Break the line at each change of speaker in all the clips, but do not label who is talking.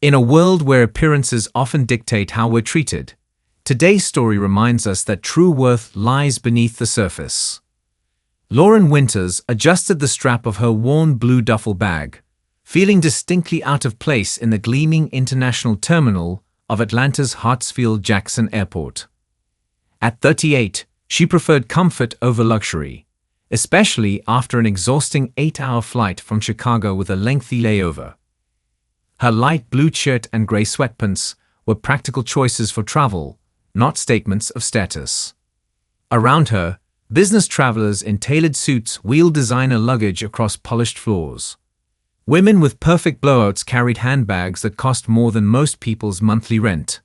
In a world where appearances often dictate how we're treated, today's story reminds us that true worth lies beneath the surface. Lauren Winters adjusted the strap of her worn blue duffel bag, feeling distinctly out of place in the gleaming international terminal of Atlanta's Hartsfield-Jackson Airport. At 38, she preferred comfort over luxury, especially after an exhausting 8-hour flight from Chicago with a lengthy layover. Her light blue shirt and gray sweatpants were practical choices for travel, not statements of status. Around her, business travelers in tailored suits wheeled designer luggage across polished floors. Women with perfect blowouts carried handbags that cost more than most people's monthly rent.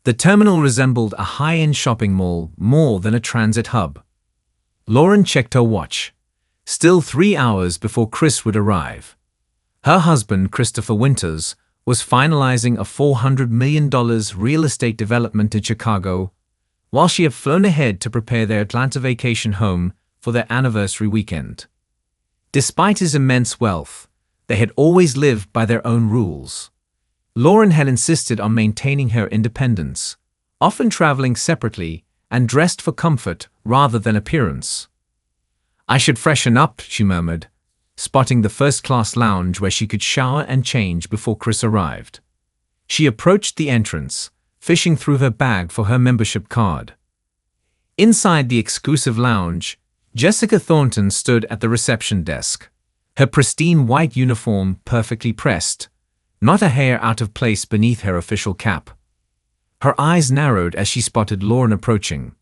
The terminal resembled a high-end shopping mall more than a transit hub. Lauren checked her watch. Still 3 hours before Chris would arrive. Her husband, Christopher Winters, was finalizing a $400 million real estate development in Chicago, while she had flown ahead to prepare their Atlanta vacation home for their anniversary weekend. Despite his immense wealth, they had always lived by their own rules. Lauren had insisted on maintaining her independence, often traveling separately and dressed for comfort rather than appearance. "I should freshen up," she murmured, spotting the first-class lounge where she could shower and change before Chris arrived. She approached the entrance, fishing through her bag for her membership card. Inside the exclusive lounge, Jessica Thornton stood at the reception desk, her pristine white uniform perfectly pressed, not a hair out of place beneath her official cap. Her eyes narrowed as she spotted Lauren approaching.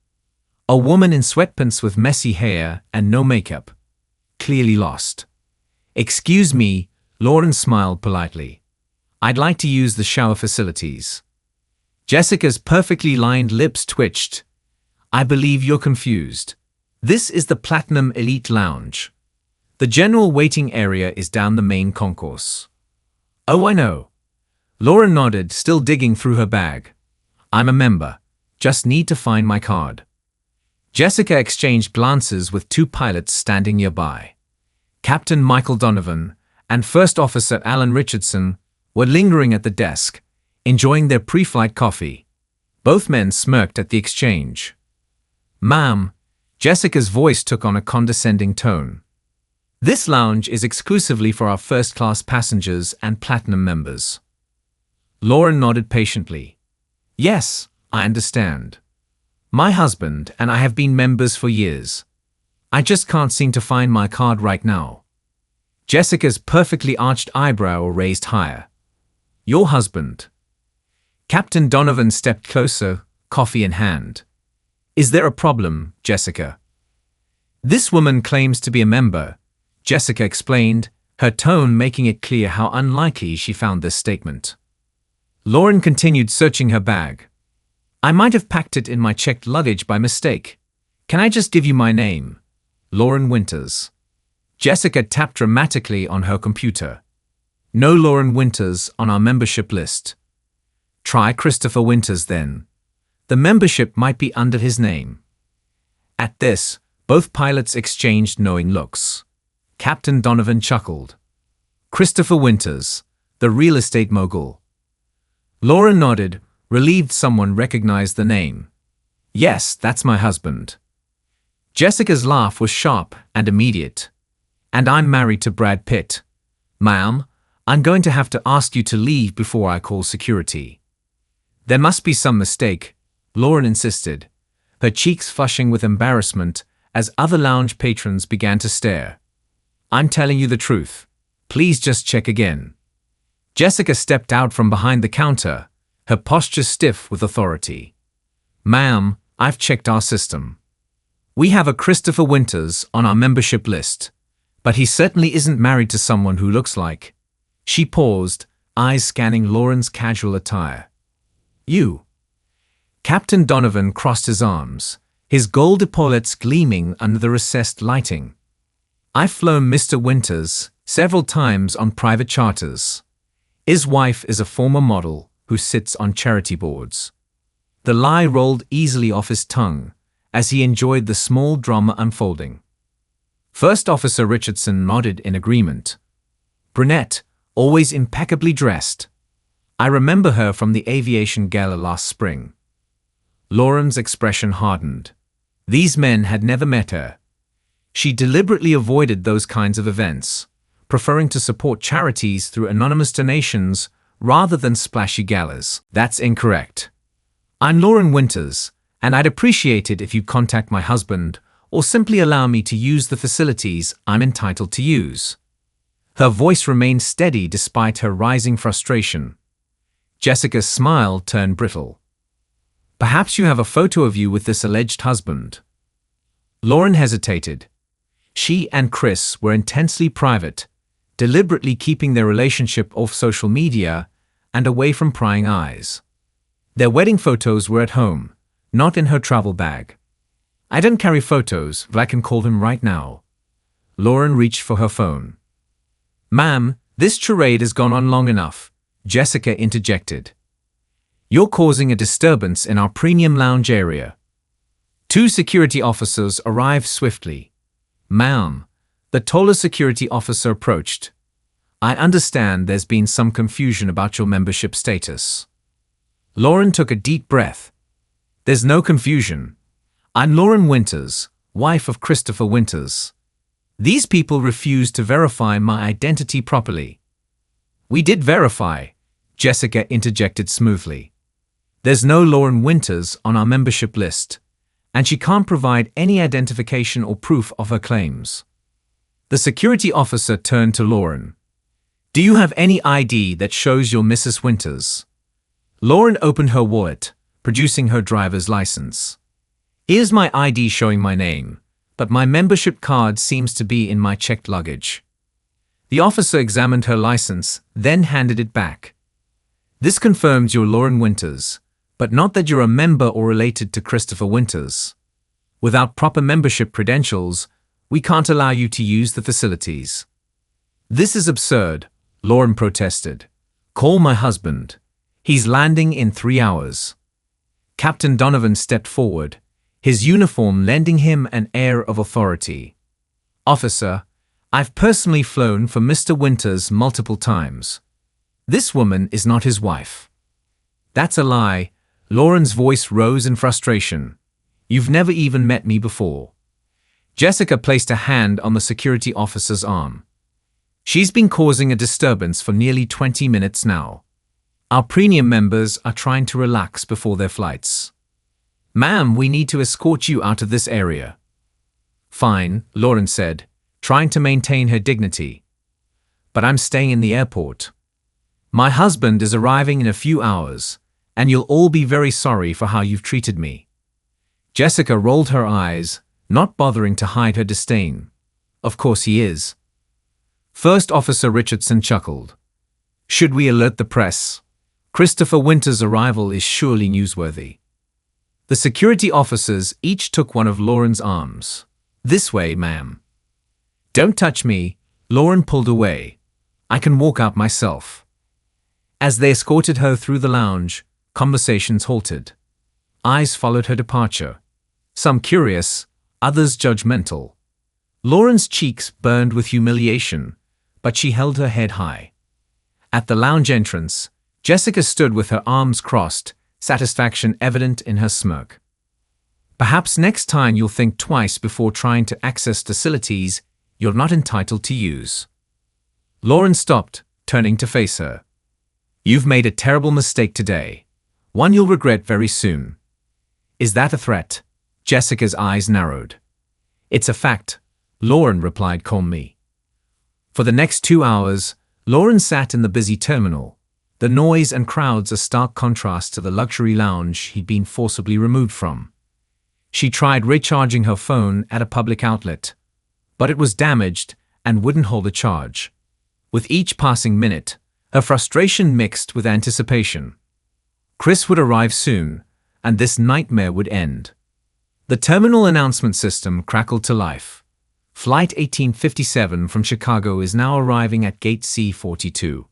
A woman in sweatpants with messy hair and no makeup. Clearly lost. "Excuse me," Lauren smiled politely. "I'd like to use the shower facilities." Jessica's perfectly lined lips twitched. "I believe you're confused. This is the Platinum Elite Lounge. The general waiting area is down the main concourse." "Oh, I know." Lauren nodded, still digging through her bag. "I'm a member. Just need to find my card." Jessica exchanged glances with two pilots standing nearby. Captain Michael Donovan and First Officer Alan Richardson were lingering at the desk, enjoying their pre-flight coffee. Both men smirked at the exchange. "Ma'am," Jessica's voice took on a condescending tone. "This lounge is exclusively for our first-class passengers and platinum members." Lauren nodded patiently. "Yes, I understand. My husband and I have been members for years. I just can't seem to find my card right now." Jessica's perfectly arched eyebrow raised higher. "Your husband?" Captain Donovan stepped closer, coffee in hand. "Is there a problem, Jessica?" "This woman claims to be a member," Jessica explained, her tone making it clear how unlikely she found this statement. Lauren continued searching her bag. "I might have packed it in my checked luggage by mistake. Can I just give you my name? Lauren Winters." Jessica tapped dramatically on her computer. "No Lauren Winters on our membership list." "Try Christopher Winters then. The membership might be under his name." At this, both pilots exchanged knowing looks. Captain Donovan chuckled. "Christopher Winters, the real estate mogul." Lauren nodded, relieved someone recognized the name. "Yes, that's my husband." Jessica's laugh was sharp and immediate. "And I'm married to Brad Pitt. Ma'am, I'm going to have to ask you to leave before I call security." "There must be some mistake," Lauren insisted, her cheeks flushing with embarrassment as other lounge patrons began to stare. "I'm telling you the truth. Please just check again." Jessica stepped out from behind the counter, her posture stiff with authority. "Ma'am, I've checked our system. We have a Christopher Winters on our membership list, but he certainly isn't married to someone who looks like." She paused, eyes scanning Lauren's casual attire. "You." Captain Donovan crossed his arms, his gold epaulettes gleaming under the recessed lighting. "I've flown Mr. Winters several times on private charters. His wife is a former model who sits on charity boards." The lie rolled easily off his tongue as he enjoyed the small drama unfolding. First Officer Richardson nodded in agreement. Brunette, always impeccably dressed. I remember her from the aviation gala last spring. Lauren's expression hardened. These men had never met her. She deliberately avoided those kinds of events, preferring to support charities through anonymous donations rather than splashy galas. That's incorrect. I'm Lauren Winters, and I'd appreciate it if you'd contact my husband or simply allow me to use the facilities I'm entitled to use. Her voice remained steady despite her rising frustration. Jessica's smile turned brittle. Perhaps you have a photo of you with this alleged husband. Lauren hesitated. She and Chris were intensely private, deliberately keeping their relationship off social media and away from prying eyes. Their wedding photos were at home, not in her travel bag. I don't carry photos, but I can call him right now. Lauren reached for her phone. Ma'am, this charade has gone on long enough, Jessica interjected. You're causing a disturbance in our premium lounge area. 2 security officers arrived swiftly. Ma'am, the taller security officer approached. I understand there's been some confusion about your membership status. Lauren took a deep breath. There's no confusion. I'm Lauren Winters, wife of Christopher Winters. These people refused to verify my identity properly. We did verify, Jessica interjected smoothly. There's no Lauren Winters on our membership list, and she can't provide any identification or proof of her claims. The security officer turned to Lauren. Do you have any ID that shows you're Mrs. Winters? Lauren opened her wallet, producing her driver's license. Here's my ID showing my name, but my membership card seems to be in my checked luggage. The officer examined her license, then handed it back. This confirms you're Lauren Winters, but not that you're a member or related to Christopher Winters. Without proper membership credentials, we can't allow you to use the facilities. This is absurd, Lauren protested. Call my husband. He's landing in 3 hours. Captain Donovan stepped forward, his uniform lending him an air of authority. Officer, I've personally flown for Mr. Winters multiple times. This woman is not his wife. That's a lie. Lauren's voice rose in frustration. You've never even met me before. Jessica placed a hand on the security officer's arm. She's been causing a disturbance for nearly 20 minutes now. Our premium members are trying to relax before their flights. Ma'am, we need to escort you out of this area. Fine, Lauren said, trying to maintain her dignity. But I'm staying in the airport. My husband is arriving in a few hours, and you'll all be very sorry for how you've treated me. Jessica rolled her eyes, not bothering to hide her disdain. Of course he is. First Officer Richardson chuckled. Should we alert the press? Christopher Winters' arrival is surely newsworthy. The security officers each took one of Lauren's arms. This way, ma'am. Don't touch me, Lauren pulled away. I can walk out myself. As they escorted her through the lounge, conversations halted. Eyes followed her departure. Some curious, others judgmental. Lauren's cheeks burned with humiliation, but she held her head high. At the lounge entrance, Jessica stood with her arms crossed, satisfaction evident in her smirk. Perhaps next time you'll think twice before trying to access facilities you're not entitled to use. Lauren stopped, turning to face her. You've made a terrible mistake today. One you'll regret very soon. Is that a threat? Jessica's eyes narrowed. It's a fact, Lauren replied calmly. For the next 2 hours, Lauren sat in the busy terminal, the noise and crowds a stark contrast to the luxury lounge he'd been forcibly removed from. She tried recharging her phone at a public outlet, but it was damaged and wouldn't hold a charge. With each passing minute, her frustration mixed with anticipation. Chris would arrive soon, and this nightmare would end. The terminal announcement system crackled to life. Flight 1857 from Chicago is now arriving at Gate C42.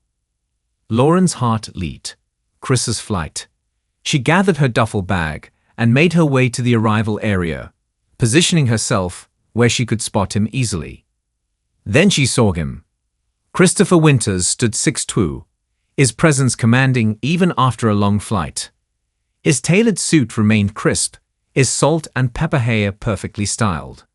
Lauren's heart leaped. Chris's flight. She gathered her duffel bag and made her way to the arrival area, positioning herself where she could spot him easily. Then she saw him. Christopher Winters stood 6'2", his presence commanding even after a long flight. His tailored suit remained crisp, his salt and pepper hair perfectly styled.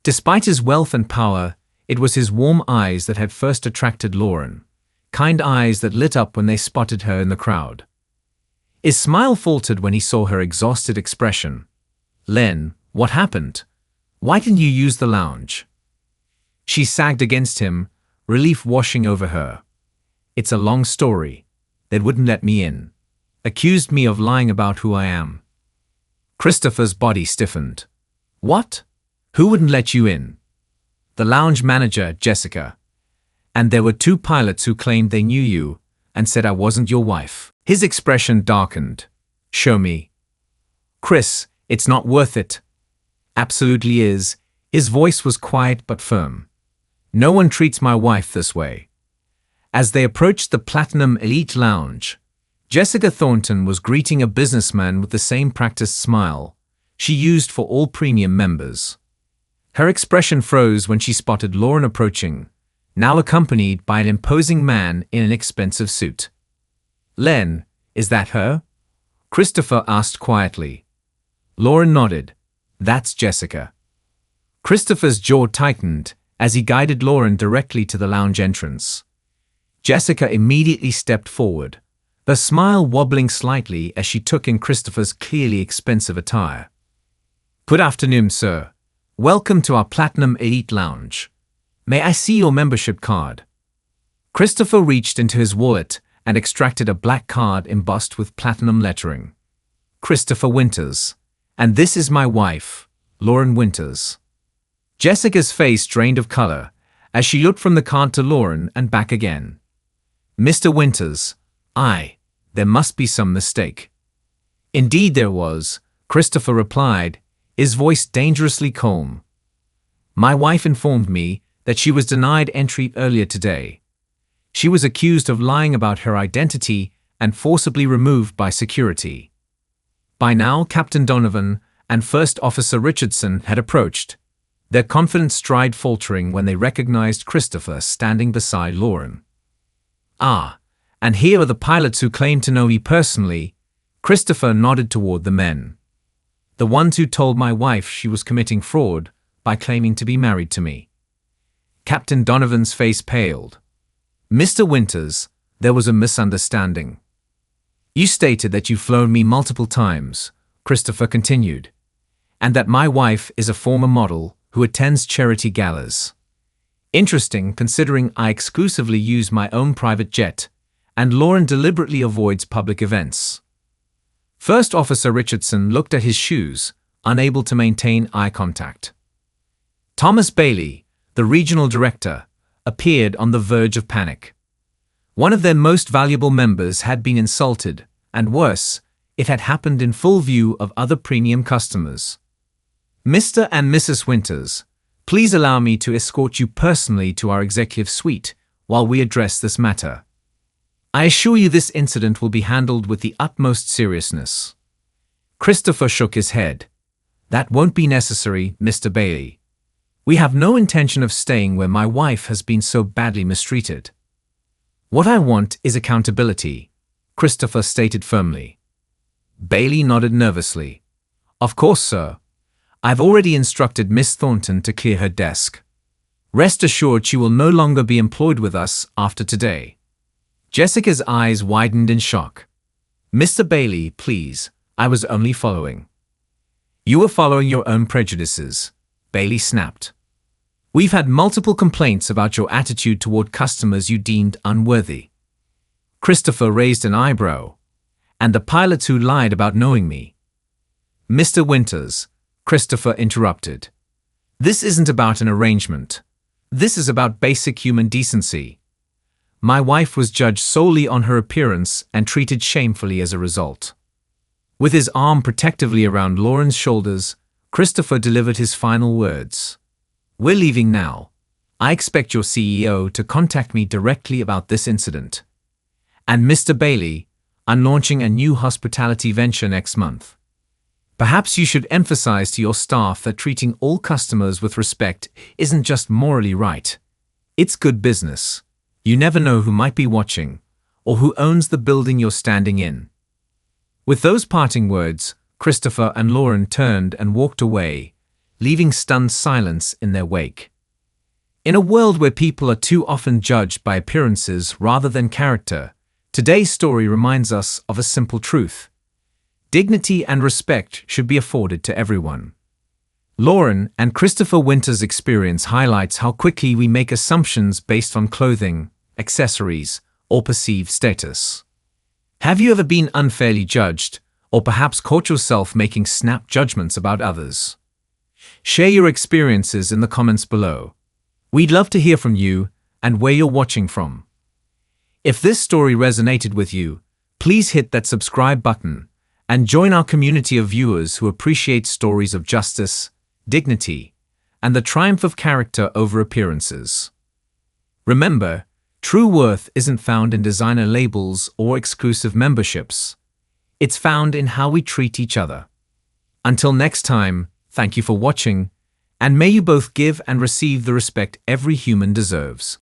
Despite his wealth and power, it was his warm eyes that had first attracted Lauren, kind eyes that lit up when they spotted her in the crowd. His smile faltered when he saw her exhausted expression. "Len, what happened? Why didn't you use the lounge?" She sagged against him, relief washing over her. "It's a long story. They wouldn't let me in. Accused me of lying about who I am." Christopher's body stiffened. "What? Who wouldn't let you in?" "The lounge manager, Jessica. And there were 2 pilots who claimed they knew you and said I wasn't your wife." His expression darkened. "Show me." "Chris, it's not worth it." "Absolutely is." His voice was quiet but firm. "No one treats my wife this way." As they approached the Platinum Elite Lounge, Jessica Thornton was greeting a businessman with the same practiced smile she used for all premium members. Her expression froze when she spotted Lauren approaching, now accompanied by an imposing man in an expensive suit. "Len, is that her?" Christopher asked quietly. Lauren nodded. "That's Jessica." Christopher's jaw tightened as he guided Lauren directly to the lounge entrance. Jessica immediately stepped forward, her smile wobbling slightly as she took in Christopher's clearly expensive attire. "Good afternoon, sir. Welcome to our Platinum Elite Lounge. May I see your membership card?" Christopher reached into his wallet and extracted a black card embossed with platinum lettering. "Christopher Winters. And this is my wife, Lauren Winters." Jessica's face drained of color as she looked from the card to Lauren and back again. "Mr. Winters, there must be some mistake." "Indeed there was," Christopher replied, his voice dangerously calm. "My wife informed me that she was denied entry earlier today. She was accused of lying about her identity and forcibly removed by security." By now, Captain Donovan and First Officer Richardson had approached, their confident stride faltering when they recognized Christopher standing beside Lauren. "Ah, and here are the pilots who claim to know me personally." Christopher nodded toward the men. "The ones who told my wife she was committing fraud by claiming to be married to me." Captain Donovan's face paled. "Mr. Winters, there was a misunderstanding. You stated that you've flown me multiple times," Christopher continued, "and that my wife is a former model who attends charity galas. Interesting, considering I exclusively use my own private jet, and Lauren deliberately avoids public events." First Officer Richardson looked at his shoes, unable to maintain eye contact. Thomas Bailey, the regional director, appeared on the verge of panic. One of their most valuable members had been insulted, and worse, it had happened in full view of other premium customers. "Mr. and Mrs. Winters, please allow me to escort you personally to our executive suite while we address this matter. I assure you this incident will be handled with the utmost seriousness." Christopher shook his head. "That won't be necessary, Mr. Bailey. We have no intention of staying where my wife has been so badly mistreated." "What I want is accountability," Christopher stated firmly. Bailey nodded nervously. "Of course, sir. I've already instructed Miss Thornton to clear her desk. Rest assured she will no longer be employed with us after today." Jessica's eyes widened in shock. "Mr. Bailey, please, I was only following." "You were following your own prejudices," Bailey snapped. "We've had multiple complaints about your attitude toward customers you deemed unworthy." Christopher raised an eyebrow. "And the pilots who lied about knowing me." "Mr. Winters," Christopher interrupted. "This isn't about an arrangement. This is about basic human decency. My wife was judged solely on her appearance and treated shamefully as a result." With his arm protectively around Lauren's shoulders, Christopher delivered his final words. "We're leaving now. I expect your CEO to contact me directly about this incident. And Mr. Bailey, I'm launching a new hospitality venture next month. Perhaps you should emphasize to your staff that treating all customers with respect isn't just morally right. It's good business. You never know who might be watching, or who owns the building you're standing in. With those parting words, Christopher and Lauren turned and walked away, leaving stunned silence in their wake. In a world where people are too often judged by appearances rather than character, today's story reminds us of a simple truth. Dignity and respect should be afforded to everyone. Lauren and Christopher Winter's experience highlights how quickly we make assumptions based on clothing, accessories, or perceived status. Have you ever been unfairly judged, or perhaps caught yourself making snap judgments about others? Share your experiences in the comments below. We'd love to hear from you and where you're watching from. If this story resonated with you, please hit that subscribe button and join our community of viewers who appreciate stories of justice, dignity, and the triumph of character over appearances. Remember, true worth isn't found in designer labels or exclusive memberships. It's found in how we treat each other. Until next time, thank you for watching, and may you both give and receive the respect every human deserves.